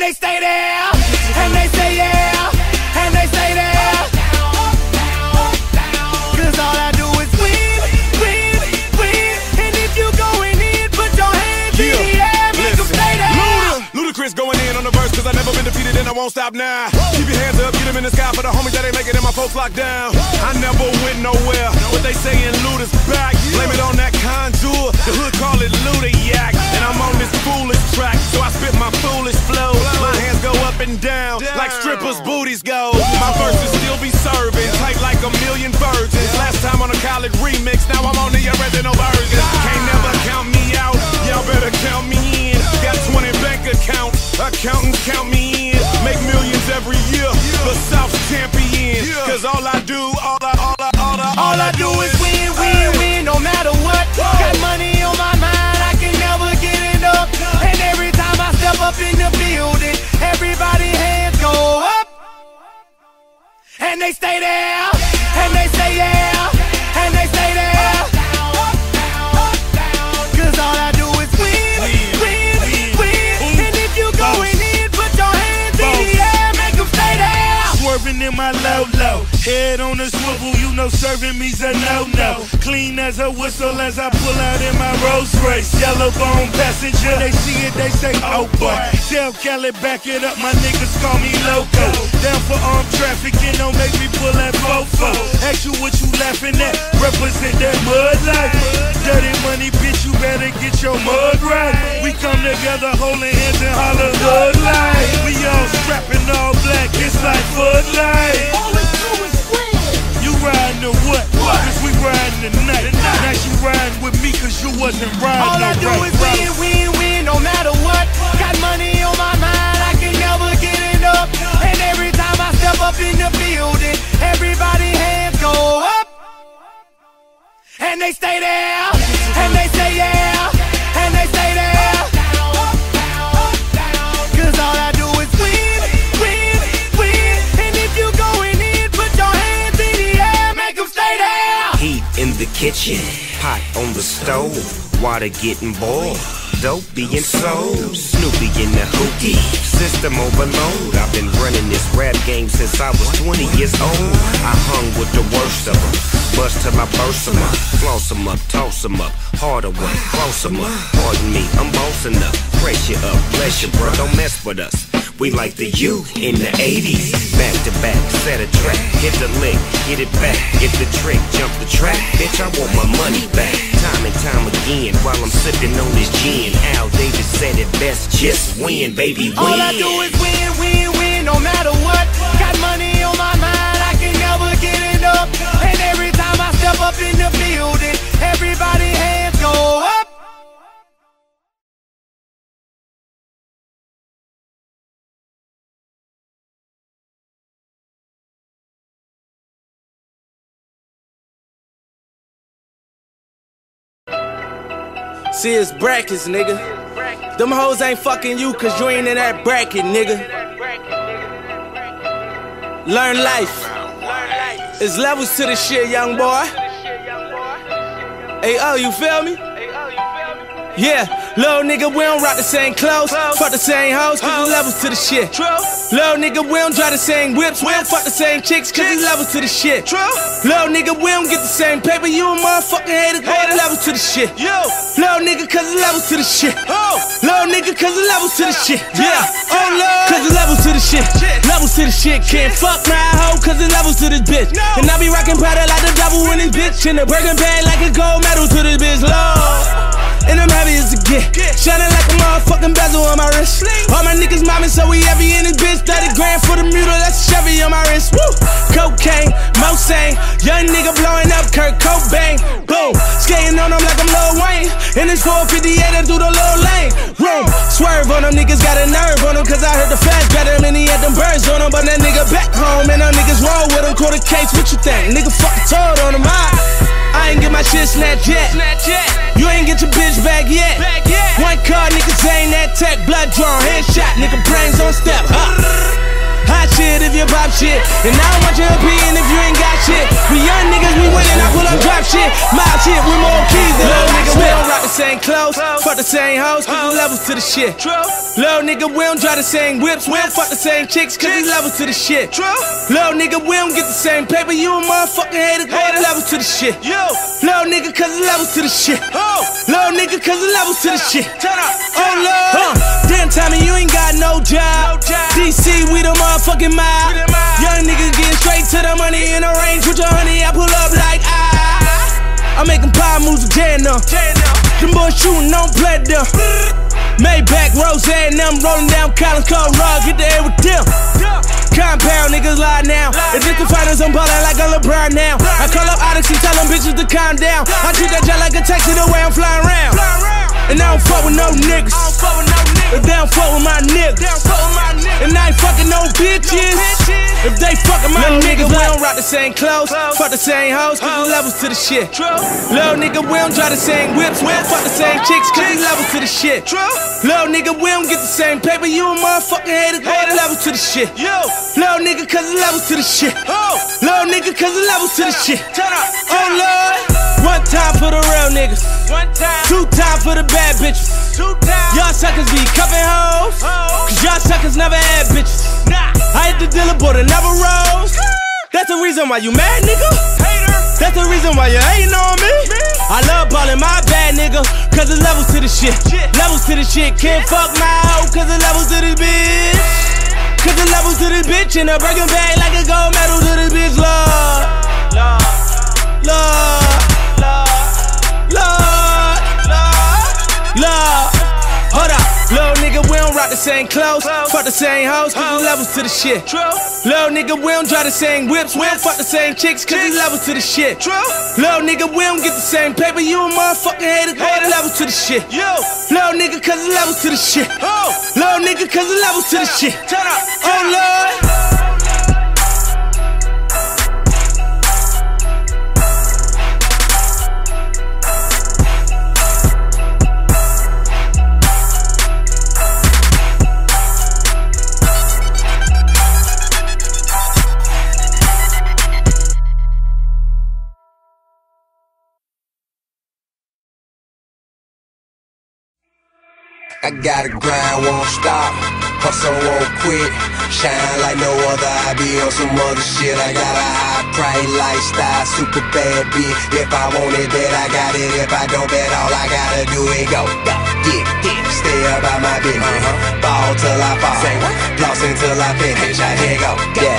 they stay there, and they say yeah, and they stay there. Cause all I do is win, win, win. And if you going in, put your hands in the air, make them stay there. Ludacris going in on the verse, cause I never been defeated and I won't stop now. Keep your hands up, get them in the sky for the homies that ain't making it and my folks locked down. I never went nowhere, but they saying Luda's back. Blame it on that contour, the hood call it Luda-yak. And I'm on this foolish track, so I spit my foolish flow. My hands go up and down, like strippers' booties go. My verses still be serving, tight like a million virgins. Last time on a college remix, now I'm on the original version. Can't never count me out, y'all better count me in. Got 20 bank accounts, accountants count me in. Make millions every year, the South's champion. Cause all I do is win, win, win, no matter what. Got money on my mind, I can never get it up. And every time I step up in the building, everybody hands go up. And they stay there, and they say yeah, and they stay there. Cause all I do is win, win, win. And if you going in, put your hands in the air, make them stay there. Swerving in my low-low, head on a swivel, you know serving me's a no-no. Clean as a whistle as I pull out in my Rolls Royce. Yellow bone passenger, they see it, they say, oh boy. Tell Cali, back it up, my niggas call me loco. Down for armed trafficking, don't make me pull that fofo. Ask you what you laughing at, represent that mud life. Dirty money, bitch, you better get your mud right. We come together holding hands and holler hood life. We all strapping all black, it's like Bud Light. All we do is win. You riding or what? Cause we riding tonight. Now she riding with me cause you wasn't riding. All I do is win, win, win, no matter what. Got money on my mind, I can never get it up. And every time I step up in the building, everybody hands go up. And they stay there, and they say yeah, and they stay there. Cause all I do is win, win, win. And if you going in, put your hands in the air, make them stay there. Heat in the kitchen, pot on the stove, water getting boiled, dope being sold, Snoopy in the hookie, system overload. I've been running this rap game since I was 20 years old. I hung with the worst of them, bust till I burst them up, floss them up, toss them up, harder work, close them up. Pardon me, I'm bossing up, pressure up, bless you bro, don't mess with us. We like the U in the 80s, back to back, set a track, hit the lick, hit it back, get the trick, jump the track, bitch I want my money back. Time and time again, while I'm sipping on this gin, Al Davis said it best, just win, baby, win. All I do is win, win, win, no matter what. Got money on my mind, I can never get it up. And every time I step up in the building, everybody hands go up. See, it's brackets, nigga. Them hoes ain't fucking you cause you ain't in that bracket, nigga. Learn life. It's levels to the shit, young boy. Hey, oh, you feel me? Yeah, little nigga, we don't rock the same clothes, fuck the same hoes, cause it's levels to the shit. Little nigga, we don't drive the same whips, we don't fuck the same chicks, cause it's levels to the shit. Little nigga, we don't get the same paper, you a motherfucking hater, go to levels to the shit. Little nigga, cause it's levels to the shit. Little nigga, cause it's levels to the shit. Yeah, oh Lord, cause it's levels to the shit. Levels to the shit, can't fuck my hoe, cause it's levels to this bitch. And I be rockin' powder like the devil in this bitch, and the Birkin bag like a gold medal to this bitch, Lord. And I'm heavy as a gift, shining like a motherfucking bezel on my wrist. All my niggas mobbing, so we heavy in this bitch. 30 grand for the mule, that's a Chevy on my wrist. Woo! Cocaine, Mosang, young nigga blowing up Kurt Cobain. Boom, skating on them like I'm Lil Wayne. In this 458, I do the little lane. Room, swerve on them niggas, got a nerve on them, cause I heard the fans better than he had them birds on them. But that nigga back home, and them niggas roll with him. Quarter case, what you think? Nigga fucking told on him, I ain't get my shit snatched yet. You ain't get your bitch back yet. One car, niggas ain't that tech. Blood drawn, headshot, nigga brains on step. Hot shit if you pop shit, and I don't want your opinion if you ain't got shit. We young niggas, we winning, I pull up drop shit. My shit with more keys than little nigga, we don't rock the the same clothes, fuck the same hoes, cause the levels to the shit. Little nigga, we don't drive the same whips, we don't fuck the same chicks, cause the levels to the shit. Little nigga, we don't get the same paper, you a motherfucking hater, go the levels to the shit. Little nigga, cause the levels to the shit. Little nigga, cause the levels to the shit. Oh Lord, damn Tommy, you ain't got no job. DC, we the motherfucking mob. Young niggas getting straight to the money in the range with your honey, I pull up like I'm making power moves with J&M. Them boys shooting, don't play them. Maybach, Rose, and them rolling down Collins, Cold Rug, get the air with them. Compound, niggas lie now. It's just the finals, I'm ballin' like a LeBron now. I call up Odyssey, tell them bitches to calm down. I treat that jet like a taxi the way I'm flying around. And I don't fuck with no niggas. If they don't fuck with my niggas. And I ain't fucking no bitches. If they fucking my niggas, we don't rock the same clothes, fuck the same hoes, cause the levels to the shit. Little nigga, we don't drive the same whips, we don't fuck the same chicks, cause the levels to the shit. Little nigga, we don't get the same paper, you a motherfucking hater, go the levels to the shit. Little nigga, cause the levels to the shit. Little nigga, cause the levels to the shit. Oh Lord. One time for the real niggas, two times for the bad bitches. Y'all suckers be cuffin' hoes, cause y'all suckers never had bitches. I hit the dealer, but it never rose. That's the reason why you mad, nigga. That's the reason why you hating on me. I love ballin' my bad nigga, cause the levels to the shit. Levels to the shit, can't fuck my hoe, cause the levels to this bitch. Cause the levels to this bitch, and a breaking bag like a gold medal to this bitch, Lord. Lord. Hold up, little nigga, we don't rock the same clothes, fuck the same hoes, cause the levels to the shit. Little nigga, we don't drive the same whips, we don't fuck the same chicks, cause the levels to the shit. Little nigga, we don't get the same paper, you a motherfucking hater, go the levels to the shit. Little nigga, cause the levels to the shit. Little nigga, cause the levels to the shit. Oh Lord. I gotta grind, won't stop, hustle, won't quit. Shine like no other, I be on some other shit. I got a high price lifestyle, super bad bitch. If I want it, bet I got it. If I don't, bet all I gotta do is go, get, stay about my business. Ball till I fall, floss until I finish. I here go, get,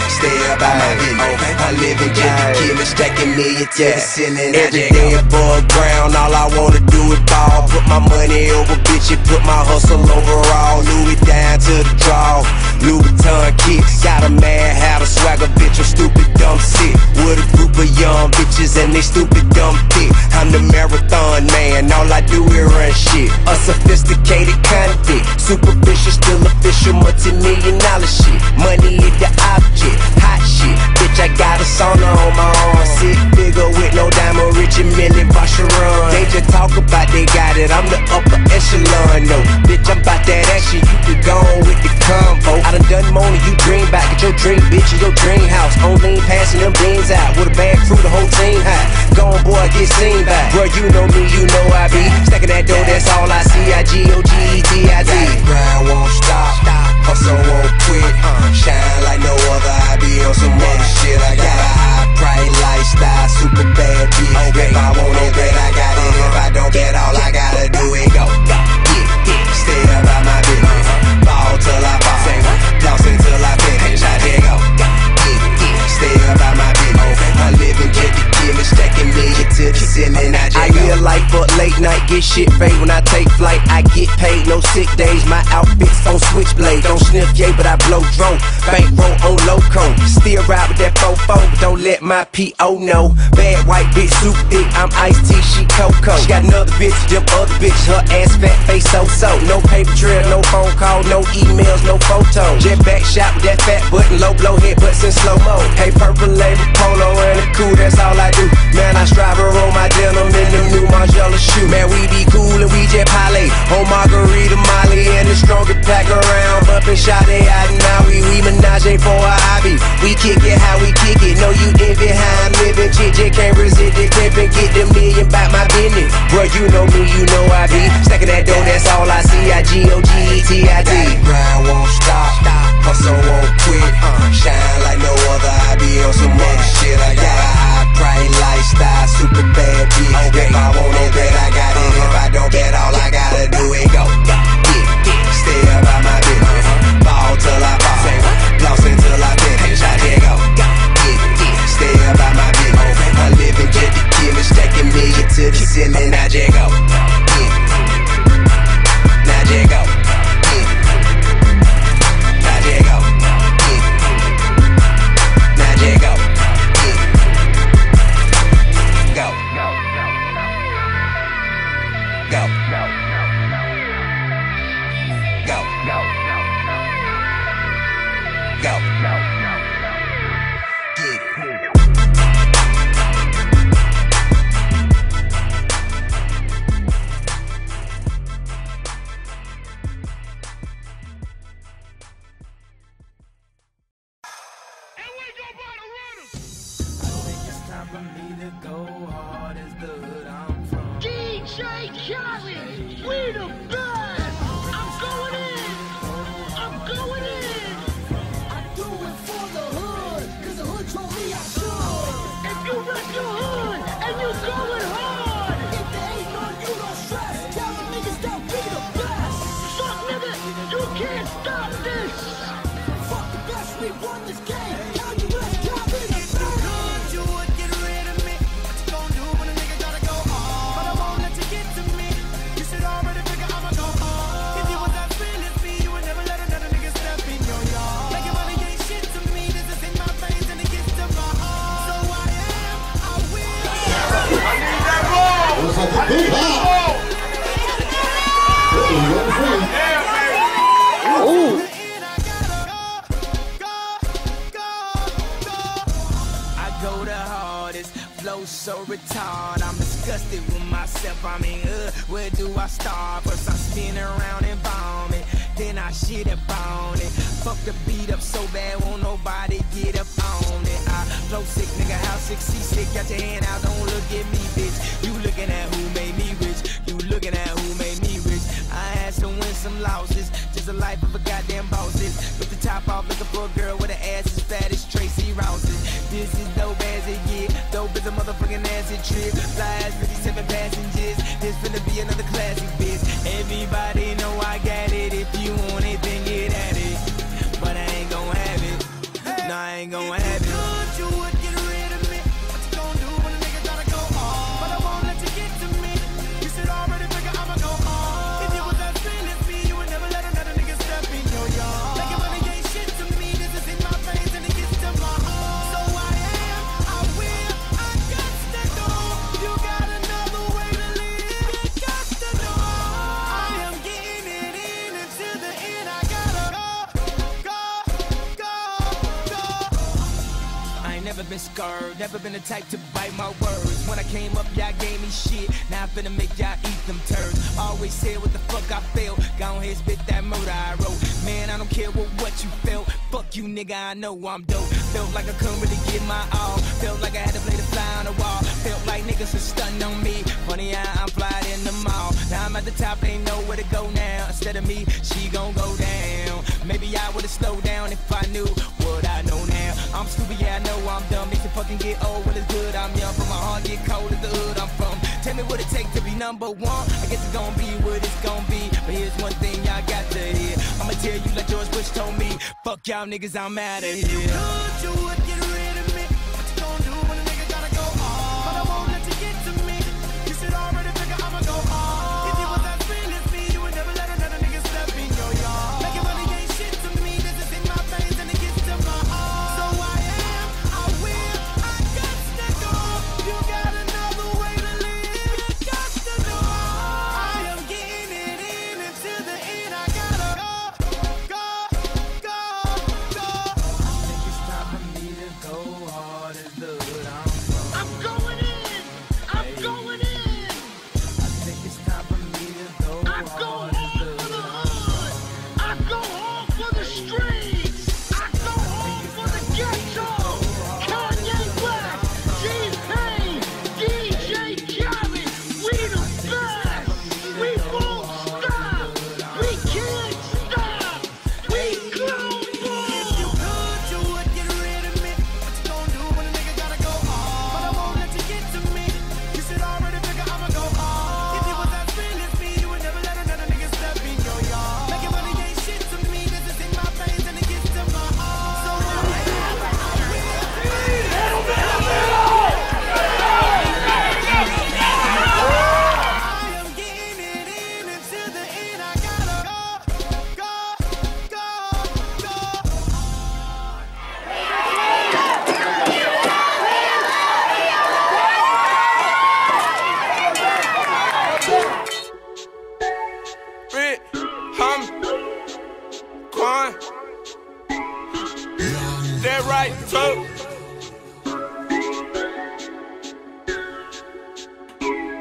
stay about my business. I live in just a killer, stacking millions to the ceiling. Every day above ground, all I wanna do is ball. Put my money over bitch and put my hustle overall. Louis down to the draw, Louis Vuitton kicks. Got a mad hat, a swagger bitch, I'm stupid dumb sick. With a group of young bitches and they stupid dumb thick. I'm the marathon man, all I do is run shit. A sophisticated convict, superficial, still official, multi-million-dollar shit. Money is the object, hot shit. Bitch, I got a sauna on my arm, sick bigger with no diamond, rich and Millie Varsity. They just talk about they got it, I'm the upper echelon, no. Bitch, I'm about that action, you can go on with the convo. I done more than you dream back, get your dream bitch in your dream house. On lean passing them beans out, with a bag crew, the whole team high. Go on boy, get seen by. Bro, you know me, you know I be stacking that dough, that's all I see. I-G-O-G-E-T-I-Z. Grind won't stop, hustle won't quit. Shine like no other, I be on some other shit. I got a high price lifestyle, super bad bitch. If I want it, bet I got it. If I don't, bet all I gotta do is go, get, stay about my business. Ball till I fall, floss until I finish. I dare go, get, stay about my business. I live in just a killer, stacking millions to the ceiling. I live life up late night, get shit paid. When I take flight, I get paid, no sick days. My outfits on switchblade, don't sniff yay, but I blow drone. Bankroll on loco, still ride with that fofo, don't let my P.O. know. Bad white bitch, soup thick, I'm iced tea, she cocoa. She got another bitch, them other bitches, her ass fat, face so-so. No paper trail, no phone call, no emails, no photos. Jet back shot with that fat button, low blow head butts in slow-mo. Hey, purple label, polo and a cool, that's all I do. Man, I strive to roll my denim in them new Margiela shoe. Man, we be cool and we just parlay on margarita, Molly, and the strongest pack around. Bumpin' Sade out and now we menage for a hobby. We kick it how we kick it. Know you envy how I'm living. Chick can't resist the pimpin'. Get the million by my business. Bro, you know me, you know I be stacking that dough, that's all I see. I-G-O-G-E-T-I-D. Grind won't stop, hustle won't quit. Shine like no other, I be on some other shit. I got a high price lifestyle, super bad bitch. If I want it, bet I got it. If I don't bet, all I gotta do is go. Stay about my business. Ball till I fall, lost until I finish. I did go. Stay about my business. I live in jet to kill it, stacking million to the ceiling. I just go. Now just go. Now just go. Now just go. Go. Go. Go. Get it. So retarded, I'm disgusted with myself. I mean, where do I start? First I spin around and bomb it, then I shit up on it. Fuck the beat up so bad, won't nobody get up on it. I flow sick, nigga, how sick, seasick. Got your hand out, don't look at me, bitch. You looking at who made me rich? You looking at who made me rich? I had to win some losses, just the life of a goddamn bosses. With the top off, looking for a girl with an ass as fat as Tracy Rouses. This is dope as it get, dope as a motherfucking acid trip. Flies 57 passengers, this finna be another classic, bitch. Everybody know I got it, if you want it, then get at it. But I ain't gon' have it, no, I ain't gon' have it. You would get rid of me, what you gon' do when a nigga gotta go hard? But I won't let you get to me, you should already figure I'ma go hard. If you was as real as me, you would never let another nigga step in your yard. Making money ain't shit to me, this is in my veins and it gets to my heart. So I am, I will, I got to go. You got another way to live, you got to know. I am getting it in until the end, I gotta go. I ain't never been scared, never been the type to bite my words. When I came up, y'all gave me shit, now I'm finna make y'all eat them turds. Always said what the fuck I felt, go ahead spit that murder I wrote. Man, I don't care what you felt, fuck you nigga, I know I'm dope. Felt like I couldn't really give my all, felt like I had to play the fly on the wall. Felt like niggas was stunting on me, funny how I'm flying in the mall. Now I'm at the top, ain't know where to go now. Instead of me, she gon' go down. Maybe I would've slowed down if I knew what I know now. I'm stupid, yeah, I know I'm dumb. Makes it fucking get old, well it's good, I'm young. From my heart get cold as the hood I'm from. Tell me what it takes to be number one. I guess it's gon' be what it's gon' be. But here's one thing y'all got to hear. I'ma tell you like George Bush told me. Fuck y'all niggas, I'm outta here. If you could, you would get rid of me. What you gon' do when a nigga gotta go hard? But I won't let you get to me. You should already figure I'ma go hard. If you was as real as me, you would never let another nigga step in your yard. Making money ain't shit to me, this is in my veins and it gets to my heart. So I am, I will, I got to go. You got another way to live, you got to know. I am getting it in until the end, I gotta go. I think it's time for me to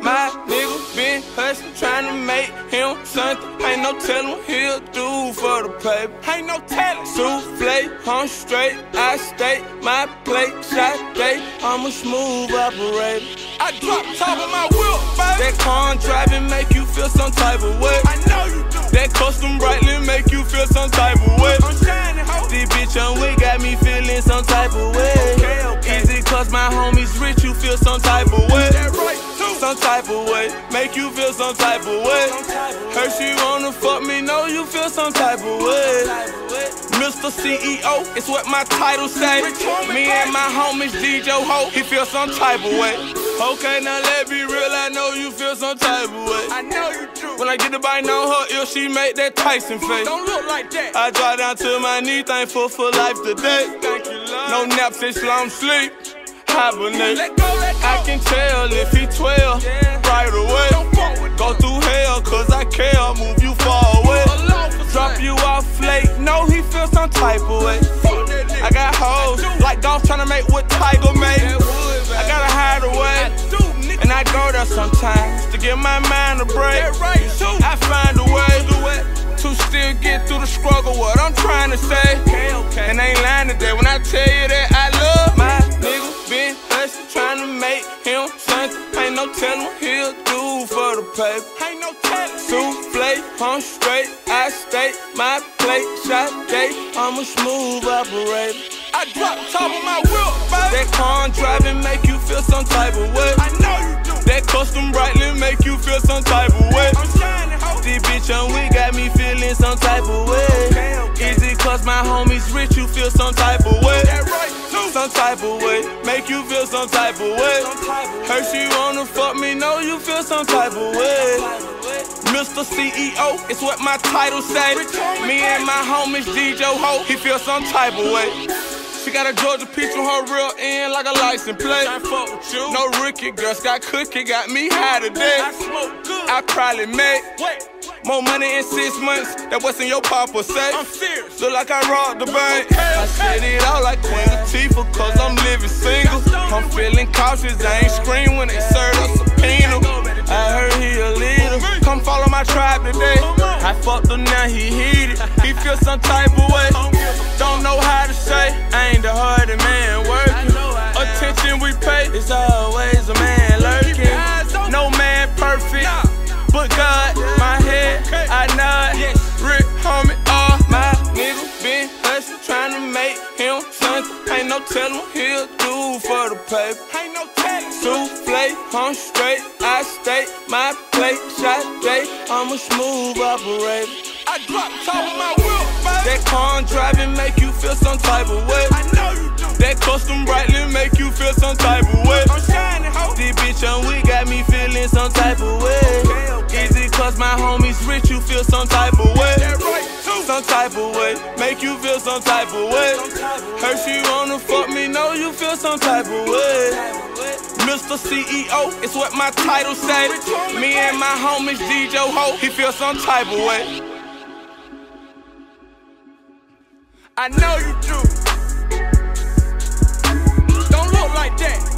My nigga been hustling, trying to make him something. Ain't no telling what he'll do for the paper. Ain't no telling. Souffle, I'm straight, I stay. My plate, shot day, I'm a smooth operator. I drop top of my wheel, baby. That car driving make you feel some type of way. I know you do. That custom brightly make you feel some type of way. I'm shining, ho. This bitch on we got me feeling some type of way. Okay. Easy cause my homies rich, you feel some type of way. That right too. Some type of way, make you feel some type of way. Her she wanna fuck me, know you feel some type of way. Mr. CEO, it's what my title say. Me and my homies DJ Ho, he feel some type of way. Okay, now let me real, I know you feel some type of way. I know you do. When I get the bite on her ear, she make that Tyson face. Don't look like that. I drop down to my knee, thankful for life today. Thank you, Lord. No nap, say slum sleep. Hibernate. Let go, let go. I can tell if he 12 right away. Go through hell cause I care, move you far away. Drop you off late, know he feel some type of way. I got hoes like golf tryna make what Tiger made. I gotta hide away, and I go there sometimes to give my mind a break. I find a way to still get through the struggle, what I'm trying to say. And ain't lying today when I tell you that I love my nigga. Been hustling, trying to make him something. Ain't no telling what he'll do for the paper. Ain't no telling. Souffle, I'm straight, I stay. My plate, shot day, I'm a smooth operator. I drop top of my wheel, baby. That car driving make you feel some type of way. I know you do. That custom brightly make you feel some type of way. I'm shining, ho. This bitch on we got me feeling some type of way. Easy cause my homies rich, you feel some type of way. That right too. Some type of way, make you feel some type of way. Her she wanna fuck me, know you feel some type of way. Mr. CEO, it's what my title say. Me and my homies DJ Ho, he feel some type of way. She got a Georgia peach on her real end like a license plate. No rookie, girl, got cookie, got me high today. I probably made more money in 6 months than what's in your papa say. I'm serious. Look like I robbed the bank. I said it out like Queen Latifah cause I'm living single. I'm feeling cautious, I ain't scream when they serve a subpoena. I heard he a leader, come follow my tribe today. I fucked him, now he heated, he feel some type of way. Don't know how to say, I ain't the hardest man working. Attention we pay, it's always a man lurking. No man perfect, but God, my head, I nod. Rick, homie, my nigga been hustling, trying to make him something. Ain't no telling what he'll do for the paper. Ain't no telling. Souffle, I'm straight, I stay. My plate, shot day, I'm a smooth operator. I drop top of my wheel, baby. That car driving make you feel some type of way. I know you do. That custom brightly make you feel some type of way. I'm shining, ho. This bitch on we got me feeling some type of way. Easy cause my homies rich, you feel some type of way. Some type of way, make you feel some type of way. Her she wanna fuck me, know you feel some type of way. Mr. CEO, it's what my title say. Me and my homies DJ Ho, he feel some type of way. I know you do. Don't look like that.